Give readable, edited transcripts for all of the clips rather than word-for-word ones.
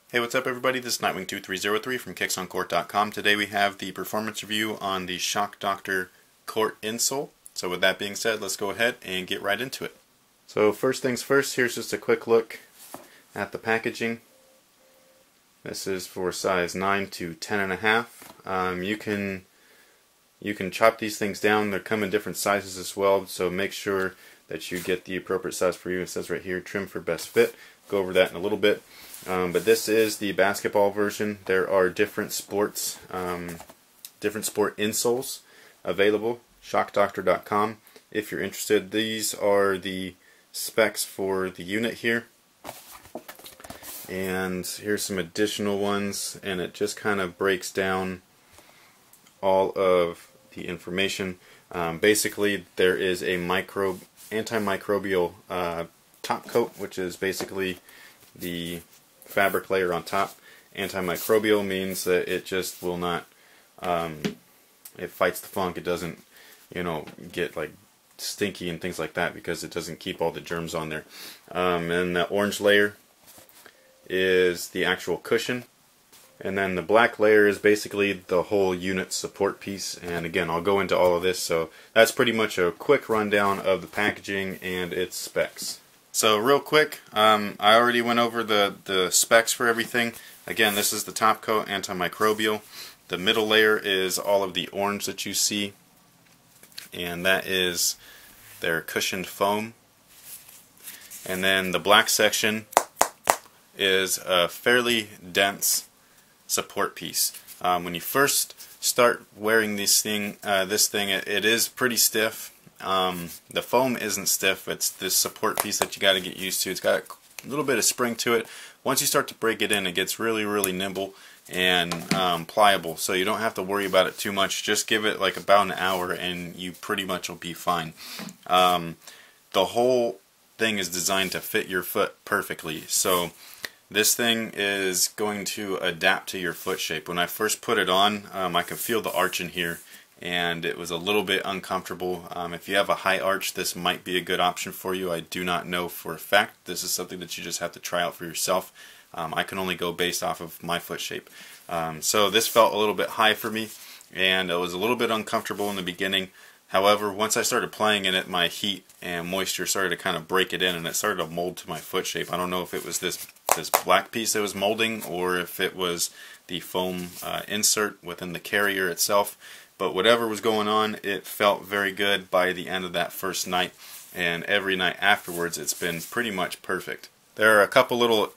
Hey, what's up everybody? This is Nightwing2303 from kicksoncourt.com. Today we have the performance review on the Shock Doctor Court Insole. So with that being said, let's go ahead and get right into it. So first things first, here's just a quick look at the packaging. This is for size 9 to 10.5. You can chop these things down. They come in different sizes as well, so make sure that you get the appropriate size for you. It says right here, trim for best fit. Go over that in a little bit. But this is the basketball version. There are different sport insoles available. ShockDoctor.com if you're interested. These are the specs for the unit here. And here's some additional ones, and it just kind of breaks down all of the information. Basically, there is a antimicrobial top coat, which is basically the fabric layer on top. Antimicrobial means that it just will not, it fights the funk. It doesn't, get like stinky and things like that because it doesn't keep all the germs on there. And the orange layer is the actual cushion. And then the black layer is basically the whole unit support piece. And again, I'll go into all of this. So that's pretty much a quick rundown of the packaging and its specs. So real quick, I already went over the specs for everything. Again, this is the top coat, antimicrobial. The middle layer is all of the orange that you see. And that is their cushioned foam. And then the black section is a fairly dense support piece. When you first start wearing this thing, it is pretty stiff. The foam isn't stiff. It's this support piece that you got to get used to. It's got a little bit of spring to it. Once you start to break it in, it gets really nimble and pliable, so you don't have to worry about it too much. Just give it like about an hour and you pretty much will be fine. The whole thing is designed to fit your foot perfectly, so this thing is going to adapt to your foot shape. When I first put it on, I could feel the arch in here, and it was a little bit uncomfortable. If you have a high arch, this might be a good option for you. I do not know for a fact. This is something that you just have to try out for yourself. I can only go based off of my foot shape. So this felt a little bit high for me, and it was a little bit uncomfortable in the beginning. However, once I started playing in it, my heat and moisture started to kind of break it in, and it started to mold to my foot shape. I don't know if it was this black piece that was molding or if it was the foam insert within the carrier itself, but whatever was going on, it felt very good by the end of that first night, and every night afterwards it's been pretty much perfect. There are a couple little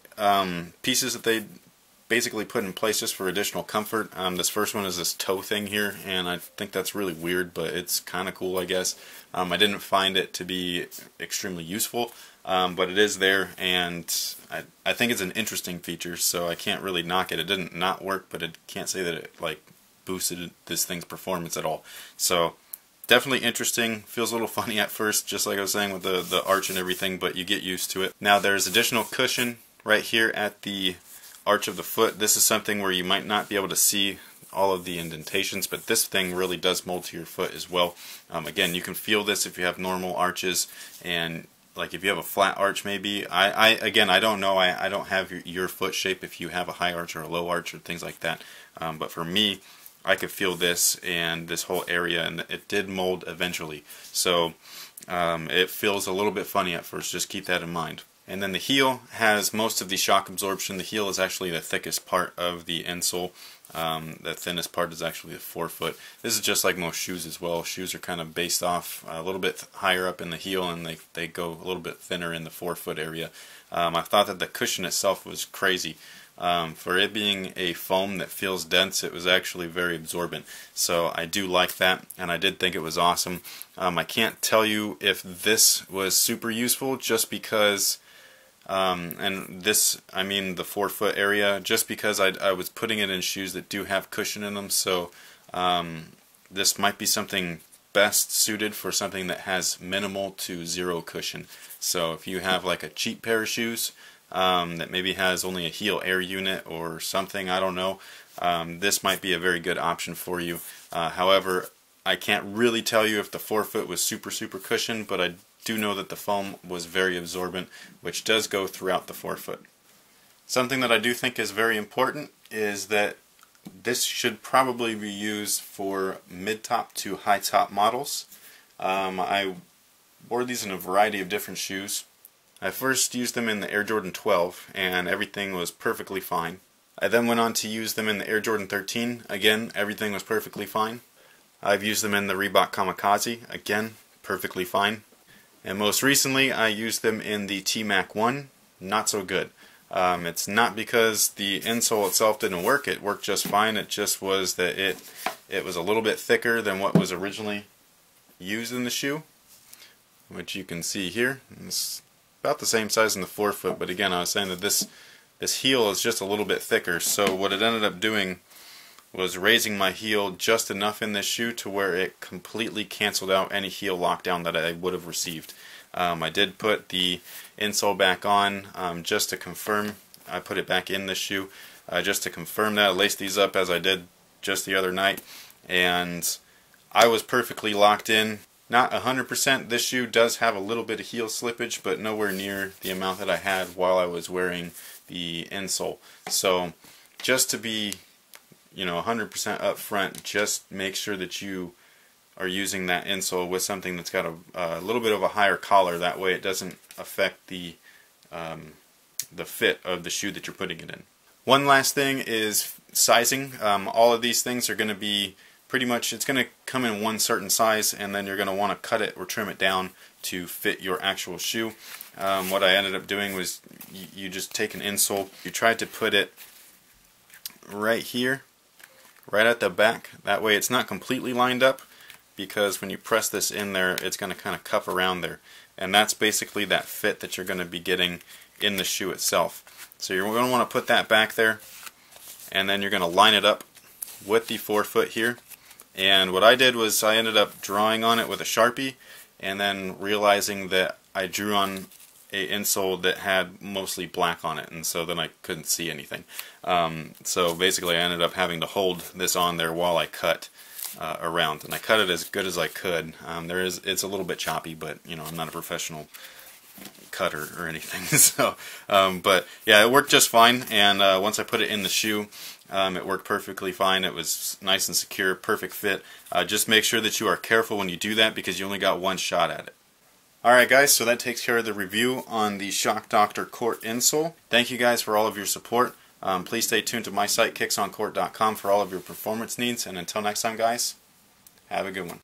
pieces that they basically put in place just for additional comfort. This first one is this toe thing here, and I think that's really weird, but it's kind of cool, I guess. I didn't find it to be extremely useful, but it is there, and I think it's an interesting feature, so I can't really knock it. It didn't not work, but I can't say that it like boosted this thing's performance at all. So definitely interesting. Feels a little funny at first, just like I was saying with the arch and everything, but you get used to it. Now there's additional cushion right here at the arch of the foot. This is something where you might not be able to see all of the indentations, but this thing really does mold to your foot as well. Again, you can feel this if you have normal arches, and like if you have a flat arch maybe. Again, I don't know. I don't have your foot shape if you have a high arch or a low arch or things like that. But for me, I could feel this and this whole area, and it did mold eventually. So it feels a little bit funny at first. Just keep that in mind. And then the heel has most of the shock absorption. The heel is actually the thickest part of the insole. The thinnest part is actually the forefoot. This is just like most shoes as well. Shoes are kind of based off a little bit higher up in the heel, and they go a little bit thinner in the forefoot area. I thought that the cushion itself was crazy. For it being a foam that feels dense, it was actually very absorbent. So I do like that, and I did think it was awesome. I can't tell you if this was super useful just because and this, I mean the forefoot area, just because I was putting it in shoes that do have cushion in them, so this might be something best suited for something that has minimal to zero cushion. So if you have like a cheap pair of shoes that maybe has only a heel air unit or something, I don't know, this might be a very good option for you. However, I can't really tell you if the forefoot was super cushioned, but I do know that the foam was very absorbent, which does go throughout the forefoot. Something that I do think is very important is that this should probably be used for mid-top to high-top models. I wore these in a variety of different shoes. I first used them in the Air Jordan 12 and everything was perfectly fine. I then went on to use them in the Air Jordan 13. Again, everything was perfectly fine. I've used them in the Reebok Kamikaze. Again, perfectly fine. And most recently I used them in the T-Mac 1. Not so good. It's not because the insole itself didn't work. It worked just fine. It just was that it was a little bit thicker than what was originally used in the shoe, which you can see here. It's about the same size in the forefoot, but again, I was saying that this heel is just a little bit thicker. So what it ended up doing was raising my heel just enough in this shoe to where it completely canceled out any heel lockdown that I would have received. I did put the insole back on just to confirm. I put it back in the shoe just to confirm that. I laced these up as I did just the other night, and I was perfectly locked in. Not 100%. This shoe does have a little bit of heel slippage, but nowhere near the amount that I had while I was wearing the insole. So just to be 100% up front, just make sure that you are using that insole with something that's got a little bit of a higher collar. That way it doesn't affect the fit of the shoe that you're putting it in. One last thing is sizing. All of these things are going to be pretty much, it's going to come in one certain size, and then you're going to want to cut it or trim it down to fit your actual shoe. What I ended up doing was you just take an insole, you try to put it right here, right at the back. That way it's not completely lined up, because when you press this in there, it's going to kind of cup around there. And that's basically that fit that you're going to be getting in the shoe itself. So you're going to want to put that back there, and then you're going to line it up with the forefoot here. And what I did was I ended up drawing on it with a Sharpie, and then realizing that I drew on a insole that had mostly black on it, and so then I couldn't see anything. So basically I ended up having to hold this on there while I cut around, and I cut it as good as I could. It's a little bit choppy, but I'm not a professional cutter or anything. So, but yeah, it worked just fine. And once I put it in the shoe, it worked perfectly fine. It was nice and secure, perfect fit. Just make sure that you are careful when you do that, because you only got one shot at it. Alright guys, so that takes care of the review on the Shock Doctor Court insole. Thank you guys for all of your support. Please stay tuned to my site, kicksoncourt.com, for all of your performance needs. And until next time guys, have a good one.